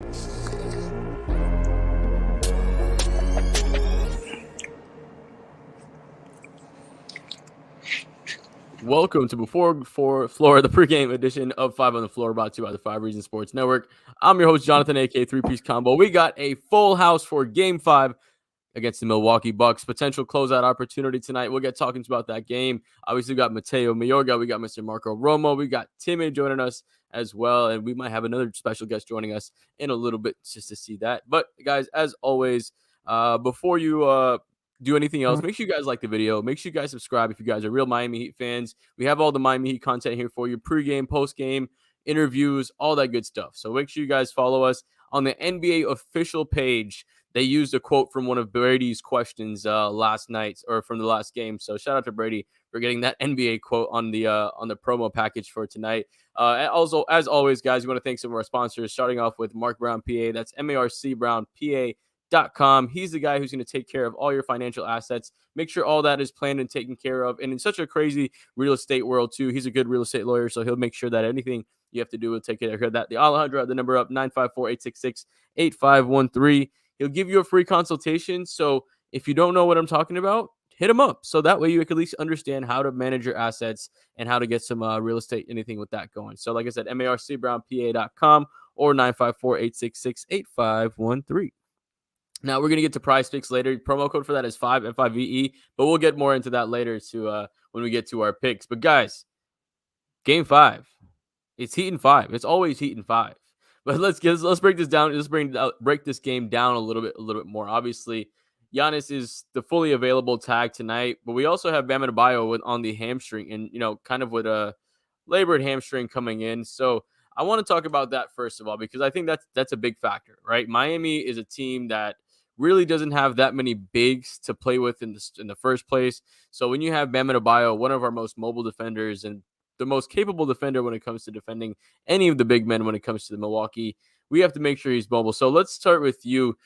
Welcome to Before Floor, the pregame edition of Five on the Floor, brought to you by the Five Reasons Sports Network. I'm your host, Jonathan, aka Three Piece Combo. We got a full house for Game 5 against the Milwaukee Bucks. Potential closeout opportunity tonight. We'll get talking about that game. Obviously, we got Mateo Mayorga. We got Mr. Marco Romo. We got Timmy joining us as well. And we might have another special guest joining us in a little bit just to see that. But, guys, as always, before you do anything else, make sure you guys like the video. Make sure you guys subscribe if you guys are real Miami Heat fans. We have all the Miami Heat content here for you. Pregame, postgame, interviews, all that good stuff. So make sure you guys follow us on the NBA official page. They used a quote from one of Brady's questions last night or from the last game. So shout out to Brady for getting that NBA quote on the promo package for tonight. And also, as always, guys, we want to thank some of our sponsors, starting off with Marc Brown PA. That's MARC Brown PA.com. He's the guy who's going to take care of all your financial assets. Make sure all that is planned and taken care of. And in such a crazy real estate world, too, he's a good real estate lawyer, so he'll make sure that anything you have to do will take care of that. The Alejandro, the number up, 954-866-8513. He'll give you a free consultation. So if you don't know what I'm talking about, hit him up. So that way you can at least understand how to manage your assets and how to get some real estate, anything with that going. So like I said, marcbrownpa.com or 954-866-8513. Now we're going to get to prize picks later. Promo code for that is 5FIVE, but we'll get more into that later when we get to our picks. But guys, game 5. It's Heat in 5. It's always Heat in 5. But let's break this down. Let's break this game down a little bit more. Obviously, Giannis is the fully available tag tonight, but we also have Bam Adebayo on the hamstring, and kind of with a labored hamstring coming in. So I want to talk about that first of all, because I think that's a big factor, right? Miami is a team that really doesn't have that many bigs to play with in the first place. So when you have Bam Adebayo, one of our most mobile defenders and the most capable defender when it comes to defending any of the big men when it comes to the Milwaukee, we have to make sure he's mobile. So let's start with you,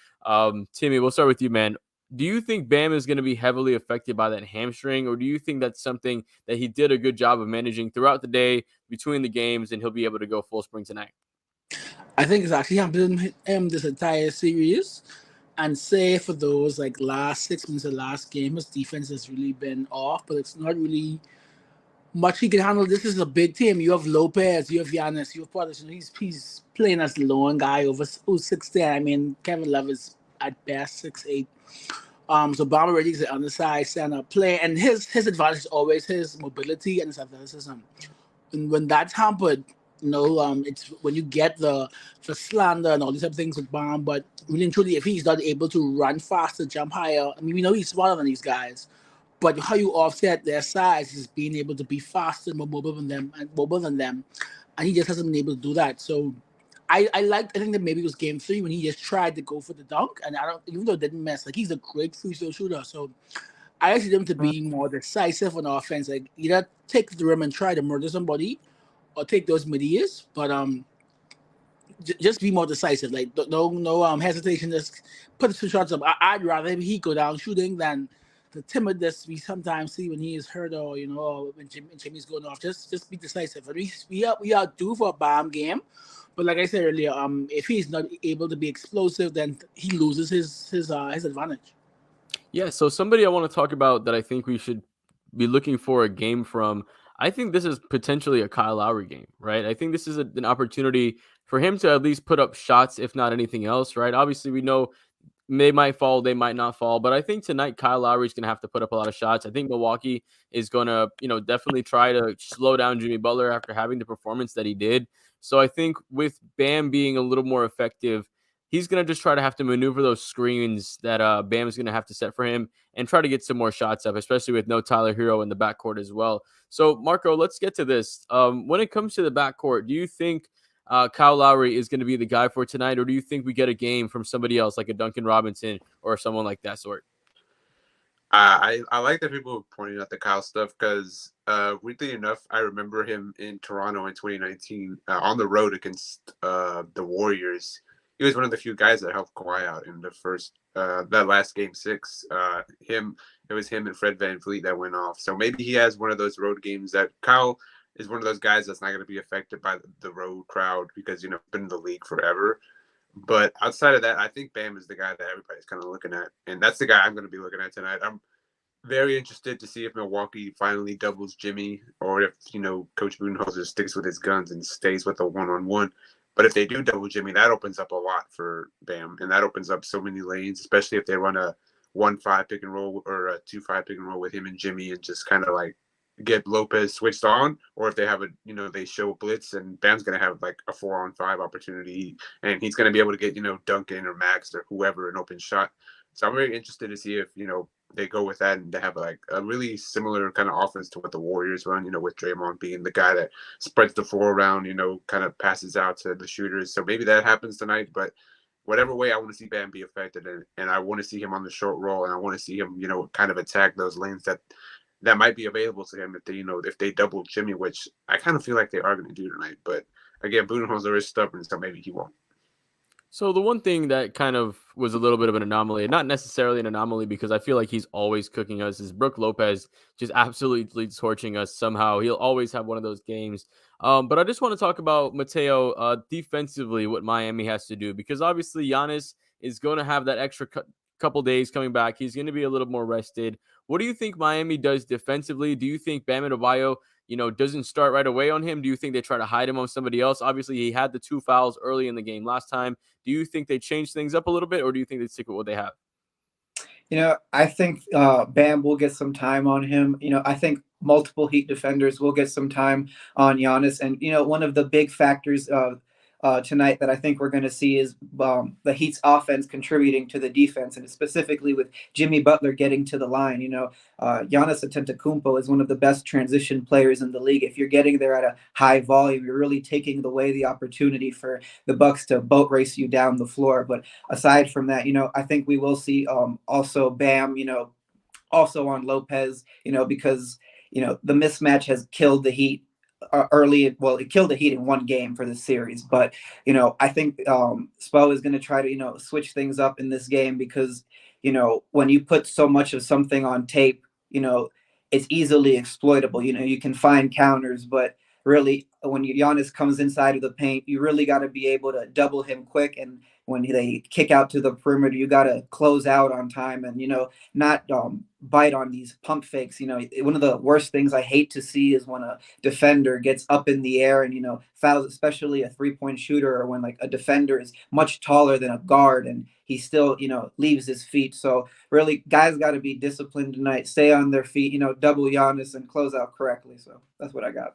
Timmy. We'll start with you, man. Do you think Bam is going to be heavily affected by that hamstring, or do you think that's something that he did a good job of managing throughout the day between the games and he'll be able to go full spring tonight? I think it's actually happened this entire series. And say for those like last 6 months of last game, his defense has really been off, but it's not really much he can handle. This is a big team. You have Lopez, you have Giannis, you have Portis. He's playing as the lone guy who's 6'10". I mean, Kevin Love is at best 6'8". So Bam already is the undersized stand-up player, and his advantage is always his mobility and his athleticism. And when that's hampered, it's when you get the slander and all these other things with Bam. But really and truly, if he's not able to run faster, jump higher, I mean, we know he's smarter than these guys. But how you offset their size is being able to be faster and more mobile than them, and he just hasn't been able to do that. So I think that maybe it was game 3 when he just tried to go for the dunk, and even though it didn't miss, like he's a great free throw shooter. So I actually want him to be more decisive on offense, like either take the rim and try to murder somebody, or take those mid-ears, but just be more decisive. Like no hesitation. Just put some shots up. I'd rather he go down shooting than the timidness we sometimes see when he is hurt, or when Jimmy's going off. Just be decisive. We are due for a Bam game, but like I said earlier, if he's not able to be explosive, then he loses his advantage. Yeah. So somebody I want to talk about that I think we should be looking for a game from. I think this is potentially a Kyle Lowry game, right? I think this is an opportunity for him to at least put up shots, if not anything else, right? Obviously, we know they might fall, they might not fall, but I think tonight Kyle Lowry is going to have to put up a lot of shots. I think Milwaukee is going to, definitely try to slow down Jimmy Butler after having the performance that he did. So I think with Bam being a little more effective, he's going to just try to have to maneuver those screens that Bam is going to have to set for him and try to get some more shots up, especially with no Tyler Hero in the backcourt as well. So, Marco, let's get to this. When it comes to the backcourt, do you think Kyle Lowry is going to be the guy for tonight, or do you think we get a game from somebody else like a Duncan Robinson or someone like that sort? I like that people are pointing out the Kyle stuff because, weirdly enough, I remember him in Toronto in 2019 on the road against the Warriors. He was one of the few guys that helped Kawhi out in the first that last game 6. It was him and Fred VanVleet that went off. So maybe he has one of those road games that Kyle is one of those guys that's not going to be affected by the road crowd because been in the league forever. But outside of that, I think Bam is the guy that everybody's kind of looking at, and that's the guy I'm going to be looking at tonight. I'm very interested to see if Milwaukee finally doubles Jimmy, or if Coach Budenholzer sticks with his guns and stays with a one-on-one. But if they do double Jimmy, that opens up a lot for Bam, and that opens up so many lanes, especially if they run a 1-5 pick and roll or a 2-5 pick and roll with him and Jimmy, and just kind of like get Lopez switched on, or if they have they show blitz and Bam's going to have like a 4-on-5 opportunity, and he's going to be able to get Duncan or Max or whoever an open shot. So I'm very interested to see if they go with that and they have like a really similar kind of offense to what the Warriors run, with Draymond being the guy that spreads the floor around, kind of passes out to the shooters. So maybe that happens tonight, but whatever way, I want to see Bam be effective, and I want to see him on the short roll, and I want to see him, kind of attack those lanes that might be available to him if they double Jimmy, which I kind of feel like they are going to do tonight. But again, Budenholzer is stubborn, so maybe he won't. So the one thing that kind of was a little bit of an anomaly, not necessarily an anomaly because I feel like he's always cooking us, is Brook Lopez just absolutely torching us somehow. He'll always have one of those games. But I just want to talk about Mateo defensively, what Miami has to do, because obviously Giannis is going to have that extra couple days coming back. He's going to be a little more rested. What do you think Miami does defensively? Do you think Bam Adebayo doesn't start right away on him? Do you think they try to hide him on somebody else? Obviously, he had the 2 fouls early in the game last time. Do you think they change things up a little bit, or do you think they stick with what they have? I think Bam will get some time on him. I think multiple Heat defenders will get some time on Giannis. And, one of the big factors tonight that I think we're going to see is the Heat's offense contributing to the defense, and specifically with Jimmy Butler getting to the line. Giannis Antetokounmpo is one of the best transition players in the league. If you're getting there at a high volume, you're really taking away the opportunity for the Bucks to boat race you down the floor. But aside from that, I think we will see also Bam, also on Lopez, because the mismatch has killed the Heat early. Well, it killed the Heat in one game for the series, but I think Spo is going to try to switch things up in this game, because when you put so much of something on tape, it's easily exploitable. You can find counters, but really when Giannis comes inside of the paint, you really got to be able to double him quick, and when they kick out to the perimeter, you got to close out on time and not bite on these pump fakes. One of the worst things I hate to see is when a defender gets up in the air and fouls, especially a 3-point shooter, or when like a defender is much taller than a guard and he still leaves his feet. So really, guys got to be disciplined tonight, stay on their feet, double Giannis and close out correctly. So that's what I got.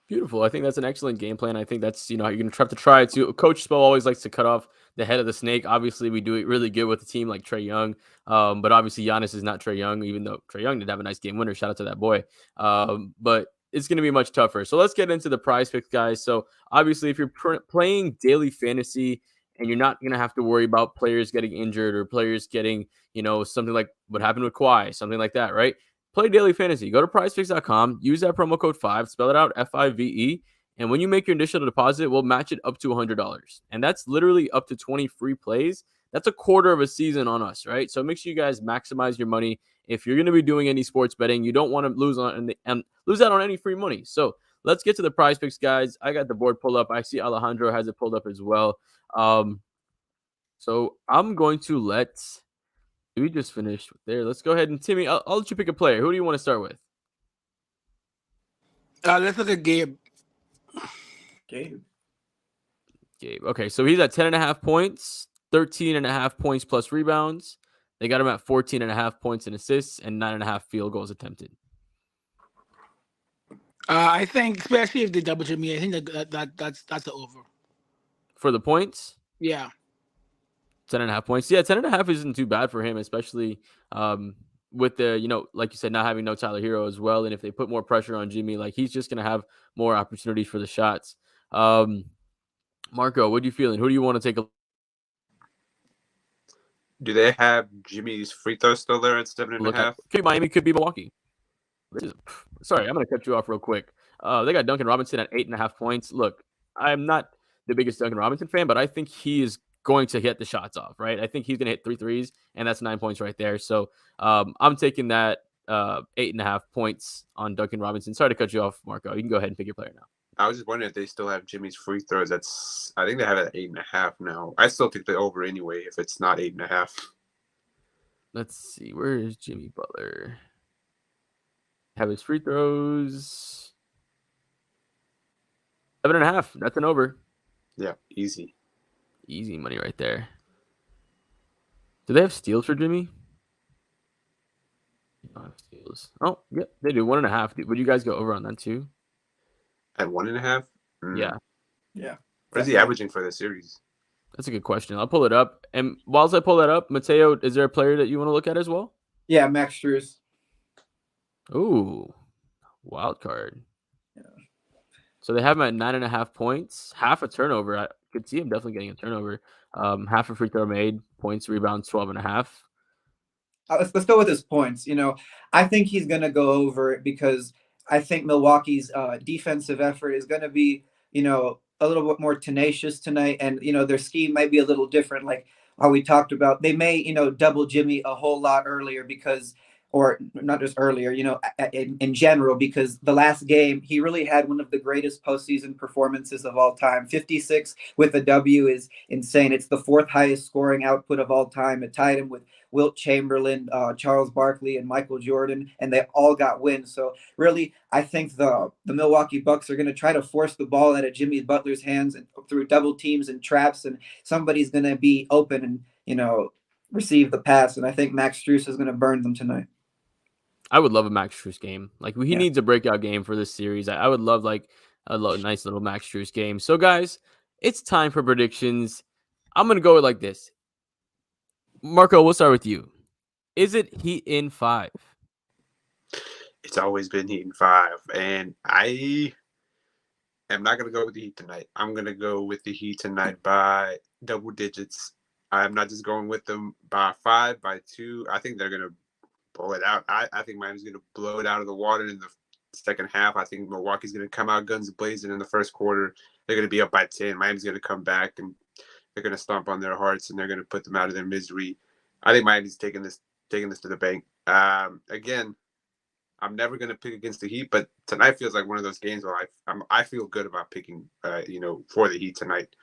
Beautiful. I think that's an excellent game plan. I think that's, you're going to have to try to. Coach Spo always likes to cut off the head of the snake. Obviously, we do it really good with a team like Trae Young. But obviously, Giannis is not Trae Young, even though Trae Young did have a nice game winner. Shout out to that boy. But it's going to be much tougher. So let's get into the prize picks, guys. So obviously, if you're playing daily fantasy and you're not going to have to worry about players getting injured or players getting, something like what happened with Kawhi, something like that, right? Play daily fantasy. Go to prizepicks.com. Use that promo code 5. Spell it out, FIVE. And when you make your initial deposit, we'll match it up to $100. And that's literally up to 20 free plays. That's a quarter of a season on us, right? So make sure you guys maximize your money. If you're going to be doing any sports betting, you don't want to lose out on any free money. So let's get to the prize picks, guys. I got the board pulled up. I see Alejandro has it pulled up as well. So I'm going to we just finished there. Let's go ahead and Timmy, I'll let you pick a player. Who do you want to start with? Let's look at Gabe. Gabe. Okay, so he's at 10.5 points, 13.5 points plus rebounds. They got him at 14.5 points and assists and 9.5 field goals attempted. I think, especially if they double Jimmy, I think that's the over for the points. Yeah. 10.5 points. Yeah, 10.5 isn't too bad for him, especially with the, like you said, not having no Tyler Hero as well. And if they put more pressure on Jimmy, like he's just going to have more opportunities for the shots. Marco, what are you feeling? Who do you want to take a Do they have Jimmy's free throw still there at 7.5? Okay, Miami could be Milwaukee. Sorry, I'm going to cut you off real quick. They got Duncan Robinson at 8.5 points. Look, I'm not the biggest Duncan Robinson fan, but I think he is going to hit the shots off, right? I think he's going to hit 3 threes, and that's 9 points right there. So I'm taking that 8.5 points on Duncan Robinson. Sorry to cut you off, Marco. You can go ahead and pick your player now. I was just wondering if they still have Jimmy's free throws. I think they have it at 8.5 now. I still think the over anyway if it's not 8.5. Let's see. Where is Jimmy Butler? Have his free throws. 7.5. That's an over. Yeah, easy. Easy money right there. Do they have steals for Jimmy? Steals. Oh, yeah, they do. 1.5. Would you guys go over on that too? At 1.5? Yeah. Yeah. What is he averaging for this series? That's a good question. I'll pull it up. And whilst I pull that up, Mateo, is there a player that you want to look at as well? Yeah, Max Strus. Ooh, wild card. Yeah. So they have him at 9.5 points, half a turnover. I could see him definitely getting a turnover. Half a free throw made, points, rebounds, 12.5. Let's go with his points. I think he's going to go over it because I think Milwaukee's defensive effort is going to be, a little bit more tenacious tonight. And, their scheme might be a little different. Like how we talked about, they may, double Jimmy a whole lot earlier or not just earlier, in general, because the last game, he really had one of the greatest postseason performances of all time. 56 with a W is insane. It's the fourth highest scoring output of all time. It tied him with Wilt Chamberlain, Charles Barkley, and Michael Jordan, and they all got wins. So really, I think the Milwaukee Bucks are going to try to force the ball out of Jimmy Butler's hands and through double teams and traps, and somebody's going to be open and receive the pass. And I think Max Strus is going to burn them tonight. I would love a Max Strus game. Like he needs a breakout game for this series. I would love a nice little Max Strus game. So guys, it's time for predictions. I'm gonna go with like this. Marco, we'll start with you. Is it Heat in 5? It's always been Heat in 5, and I am not going to go with the Heat tonight. I'm going to go with the Heat tonight by double digits. I'm not just going with them by 5, by 2. I think they're going to blow it out. I think Miami's going to blow it out of the water in the second half. I think Milwaukee's going to come out guns blazing in the first quarter. They're going to be up by 10. Miami's going to come back, and they're going to stomp on their hearts, and they're going to put them out of their misery. I think Miami's taking this to the bank. Again, I'm never going to pick against the Heat, but tonight feels like one of those games where I feel good about picking, for the Heat tonight.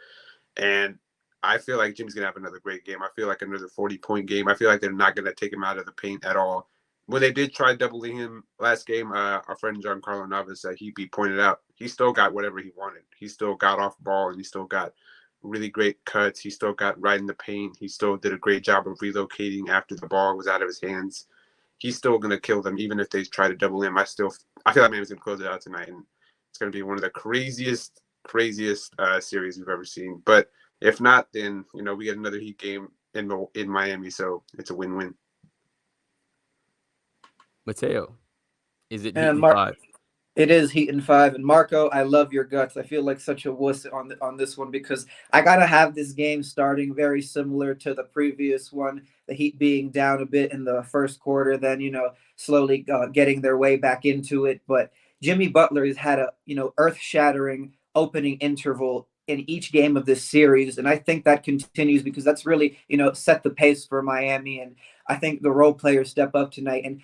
And I feel like Jimmy's going to have another great game. I feel like another 40-point game. I feel like they're not going to take him out of the paint at all. When they did try doubling him last game, our friend Giancarlo Navas at Heat pointed out, he still got whatever he wanted. He still got off ball, and he still got really great cuts. He still got right in the paint. He still did a great job of relocating after the ball was out of his hands. He's still going to kill them, even if they try to double him. I feel like Miami's going to close it out tonight, and it's going to be one of the craziest series we've ever seen. But if not, then we get another Heat game in Miami, so it's a win-win. Mateo, is it Heat in 5? It is Heat in 5. And Marco, I love your guts. I feel like such a wuss on this one because I got to have this game starting very similar to the previous one, the Heat being down a bit in the first quarter, then, slowly getting their way back into it. But Jimmy Butler has had a, earth-shattering opening interval in each game of this series. And I think that continues because that's really, set the pace for Miami. And I think the role players step up tonight. And,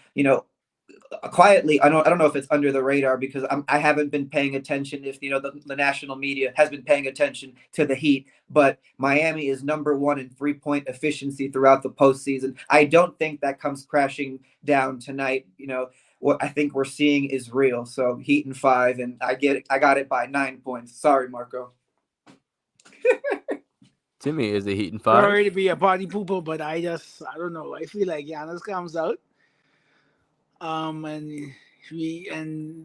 quietly, I don't know if it's under the radar because I haven't been paying attention if the national media has been paying attention to the Heat, but Miami is number 1 in 3-point efficiency throughout the postseason. I don't think that comes crashing down tonight. What I think we're seeing is real. So Heat in 5, and I got it by 9 points. Sorry, Marco. Timmy, is the Heat in 5? Sorry to be a party pooper, but I don't know. I feel like Giannis comes out. And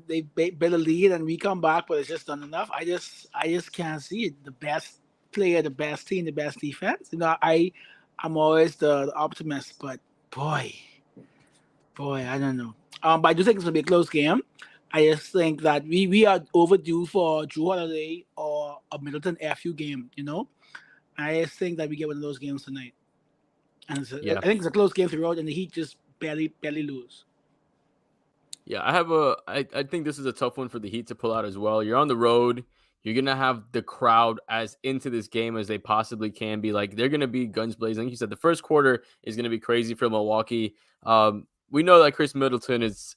they build a lead and we come back, but it's just not enough. I just can't see it. The best player, the best team, the best defense. I'm always the optimist, but boy, I don't know. But I do think it's gonna be a close game. I just think that we are overdue for Drew Holiday or a Middleton FU game. I just think that we get one of those games tonight, and I think it's a close game throughout, and the Heat just barely lose. Yeah, I think this is a tough one for the Heat to pull out as well. You're on the road. You're going to have the crowd as into this game as they possibly can be. Like, they're going to be guns blazing. Like you said, the first quarter is going to be crazy for Milwaukee. We know that Chris Middleton is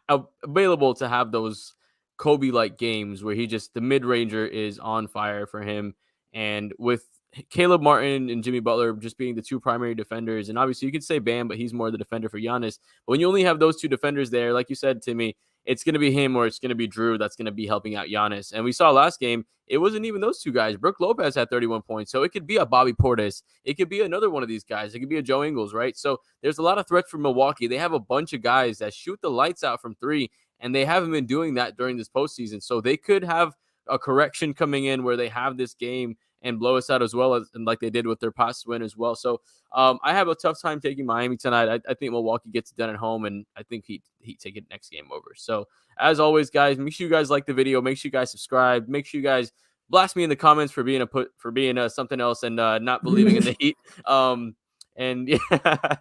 available to have those Kobe-like games where the mid-ranger is on fire for him. And with Caleb Martin and Jimmy Butler just being the two primary defenders, and obviously you could say Bam, but he's more the defender for Giannis. But when you only have those two defenders there, like you said, Timmy, it's going to be him or it's going to be Drew that's going to be helping out Giannis. And we saw last game, it wasn't even those two guys. Brook Lopez had 31 points. So it could be a Bobby Portis. It could be another one of these guys. It could be a Joe Ingles, right? So there's a lot of threats from Milwaukee. They have a bunch of guys that shoot the lights out from three, and they haven't been doing that during this postseason. So they could have a correction coming in where they have this game and blow us out as well, as and like they did with their past win as well. So I have a tough time taking Miami tonight. I think Milwaukee gets it done at home, and I think Heat take it next game over. So as always, guys, make sure you guys like the video. Make sure you guys subscribe. Make sure you guys blast me in the comments for being something else and not believing in the Heat. And yeah,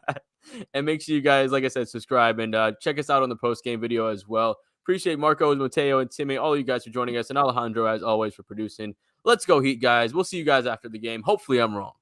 and make sure you guys, like I said, subscribe and check us out on the post game video as well. Appreciate Marco, Mateo, and Timmy, all of you guys for joining us, and Alejandro, as always, for producing. Let's go Heat, guys. We'll see you guys after the game. Hopefully I'm wrong.